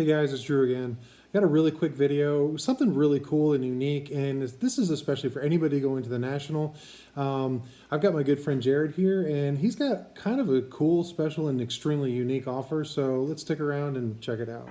Hey guys, it's Drew again. Got a really quick video, something really cool and unique, and this is especially for anybody going to the National. I've got my good friend Jared here, and he's got kind of a cool, special, and extremely unique offer, so let's stick around and check it out.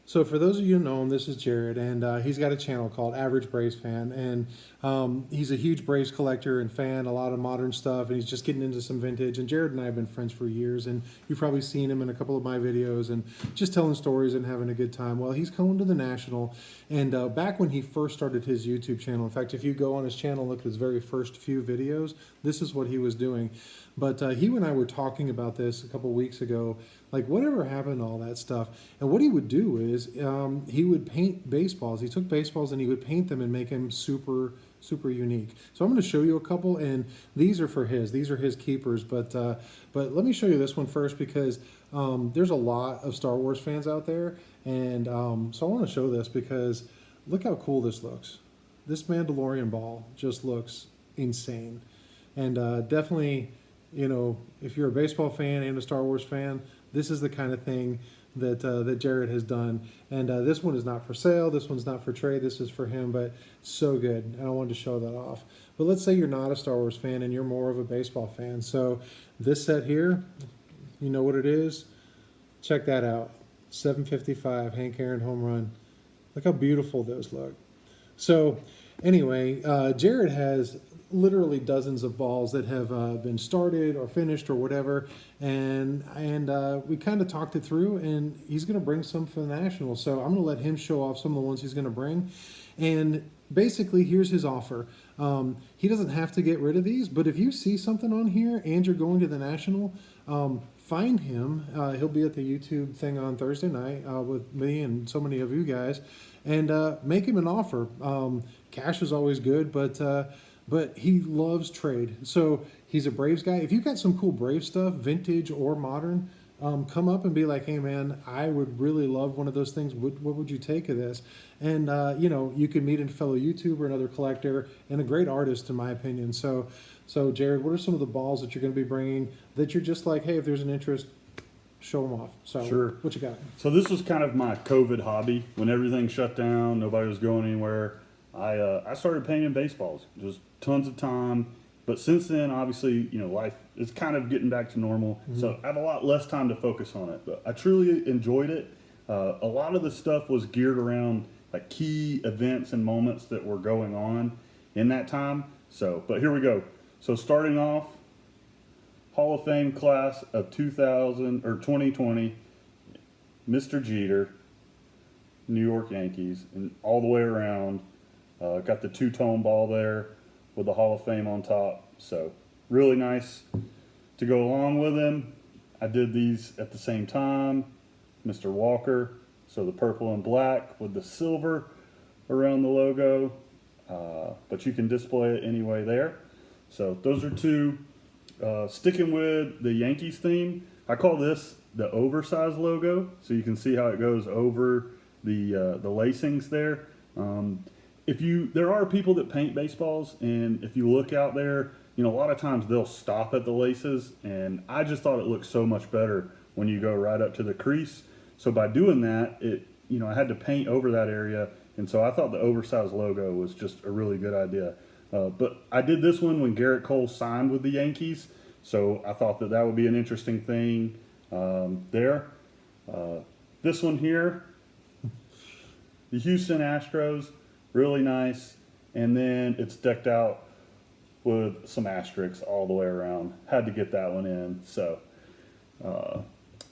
So for those of you who know him, this is Jared, and he's got a channel called Average Braves Fan, and he's a huge Braves collector and fan, a lot of modern stuff, and he's just getting into some vintage. And Jared and I have been friends for years, and you've probably seen him in a couple of my videos and just telling stories and having a good time. Well, he's coming to the National, and back when he first started his YouTube channel, in fact, if you go on his channel, look at his very first few videos, this is what he was doing. But he and I were talking about this a couple weeks ago, like whatever happened to all that stuff. And what he would do is he would paint baseballs. He took baseballs and he would paint them and make them super unique. So I'm going to show you a couple, and these are for his. These are his keepers. But let me show you this one first, because there's a lot of Star Wars fans out there, and so I want to show this because look how cool this looks. This Mandalorian ball just looks insane, and definitely, you know, if you're a baseball fan and a Star Wars fan, this is the kind of thing that that Jared has done. And this one is not for sale. This one's not for trade. This is for him, but so good. And I wanted to show that off. But let's say you're not a Star Wars fan and you're more of a baseball fan. So this set here, you know what it is? Check that out. 755 Hank Aaron home run. Look how beautiful those look. So anyway, Jared has literally dozens of balls that have been started or finished or whatever, and we kind of talked it through, and he's going to bring some for the National. So I'm going to let him show off some of the ones he's going to bring, and basically here's his offer. He doesn't have to get rid of these, but if you see something on here and you're going to the National, find him. He'll be at the YouTube thing on Thursday night with me and so many of you guys, and make him an offer. Cash is always good, but he loves trade. So he's a Braves guy. If you've got some cool Braves stuff, vintage or modern, come up and be like, hey man, I would really love one of those things. What would you take of this? And you know, you can meet a fellow YouTuber, another collector, and a great artist, in my opinion. So Jared, what are some of the balls that you're going to be bringing that you're just like, hey, if there's an interest, show them off? So sure. What you got? So this was kind of my COVID hobby. When everything shut down, nobody was going anywhere, I started painting baseballs. Just tons of time. But since then, obviously, you know, life is kind of getting back to normal. Mm-hmm. So I have a lot less time to focus on it. But I truly enjoyed it. A lot of the stuff was geared around like key events and moments that were going on in that time. So, but here we go. So starting off, Hall of Fame class of 2000 or 2020, Mr. Jeter, New York Yankees, and all the way around. Got the two-tone ball there with the Hall of Fame on top. So really nice to go along with him. I did these at the same time. Mr. Walker, so the purple and black with the silver around the logo. But you can display it anyway there. So those are two. Sticking with the Yankees theme, I call this the oversized logo. So you can see how it goes over the lacings there. There are people that paint baseballs, and if you look out there, you know, a lot of times they'll stop at the laces, and I just thought it looked so much better when you go right up to the crease. So by doing that, you know, I had to paint over that area, and so I thought the oversized logo was just a really good idea. But I did this one when Garrett Cole signed with the Yankees, so I thought that would be an interesting thing there. This one here, the Houston Astros. Really nice, and then it's decked out with some asterisks all the way around. Had to get that one in. So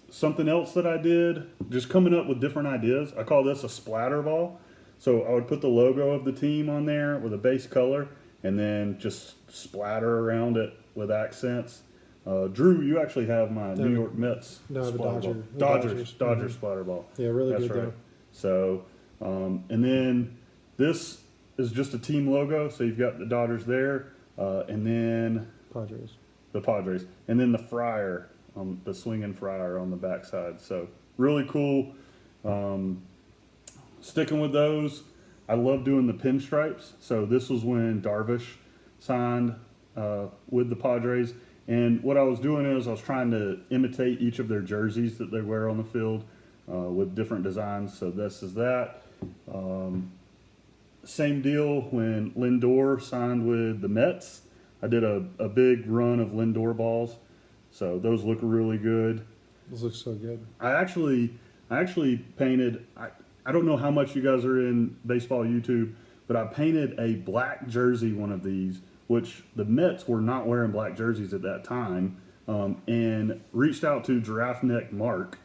something else that I did, just coming up with different ideas. I call this a splatter ball. So I would put the logo of the team on there with a base color, and then just splatter around it with accents. Drew, you actually have my New York Mets splatter ball. Dodgers splatter ball. Yeah, really That's good right. though. So and then this is just a team logo, so you've got the Dodgers there, and then the Padres, and then the Friar, the swinging Friar on the backside. So really cool. Sticking with those, I love doing the pinstripes. So this was when Darvish signed with the Padres. And what I was doing is I was trying to imitate each of their jerseys that they wear on the field with different designs. So this is that. Same deal when Lindor signed with the Mets. I did a big run of Lindor balls. So those look really good. Those look so good. I actually painted. I don't know how much you guys are in baseball YouTube, but I painted a black jersey, one of these, which the Mets were not wearing black jerseys at that time, and reached out to Giraffe Neck Mark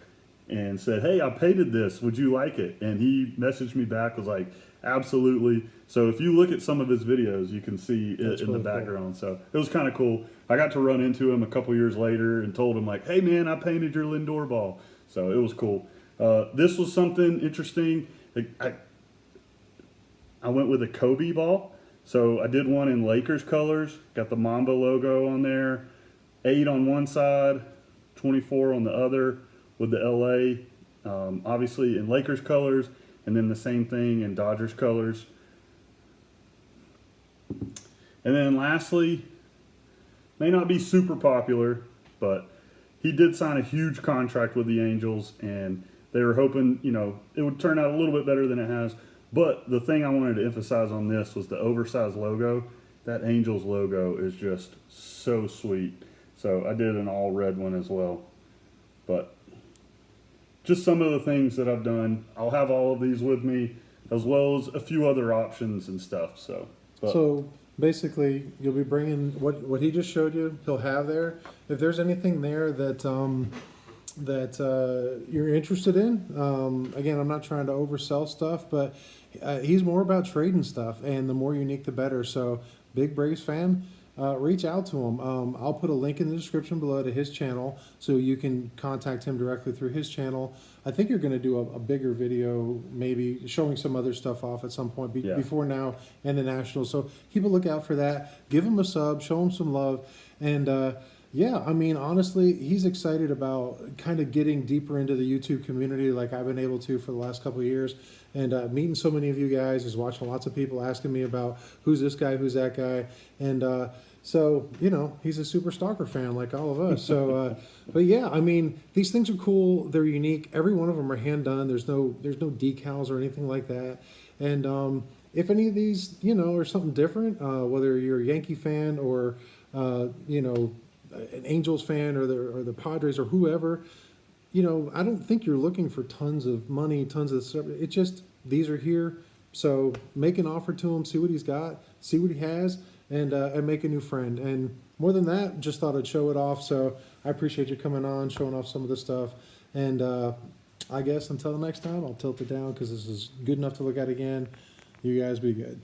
and said, "Hey, I painted this. Would you like it?" And he messaged me back, was like, "Absolutely." So if you look at some of his videos, you can see it That's in really the cool. background. So it was kind of cool. I got to run into him a couple years later and told him like, "Hey man, I painted your Lindor ball." So it was cool. This was something interesting. I went with a Kobe ball. So I did one in Lakers colors, got the Mamba logo on there, 8 on one side, 24 on the other with the LA, obviously in Lakers colors, and then the same thing in Dodgers colors. And then lastly, may not be super popular, but he did sign a huge contract with the Angels, and they were hoping, it would turn out a little bit better than it has. But the thing I wanted to emphasize on this was the oversized logo. That Angels logo is just so sweet. So I did an all red one as well. But just some of the things that I've done. I'll have all of these with me, as well as a few other options and stuff. So basically, you'll be bringing what he just showed you. He'll have there. If there's anything there that you're interested in, again, I'm not trying to oversell stuff, but he's more about trading stuff, and the more unique, the better. So, big Braves fan. Reach out to him. I'll put a link in the description below to his channel so you can contact him directly through his channel. I think you're going to do a bigger video, maybe showing some other stuff off at some point before now and the Nationals. So keep a lookout for that. Give him a sub, show him some love. And yeah, I mean, honestly, he's excited about kind of getting deeper into the YouTube community like I've been able to for the last couple of years. And meeting so many of you guys. He's watching lots of people asking me about who's this guy, who's that guy. And so, he's a super stalker fan like all of us. So, but yeah, I mean, these things are cool. They're unique. Every one of them are hand done. There's no decals or anything like that. And if any of these, are something different, whether you're a Yankee fan or, an Angels fan or the Padres or whoever, I don't think you're looking for tons of money, tons of stuff. It's just, these are here. So make an offer to him, see what he's got, see what he has, and make a new friend. And more than that, just thought I'd show it off. So I appreciate you coming on, showing off some of the stuff. And I guess until next time, I'll tilt it down because this is good enough to look at again. You guys be good.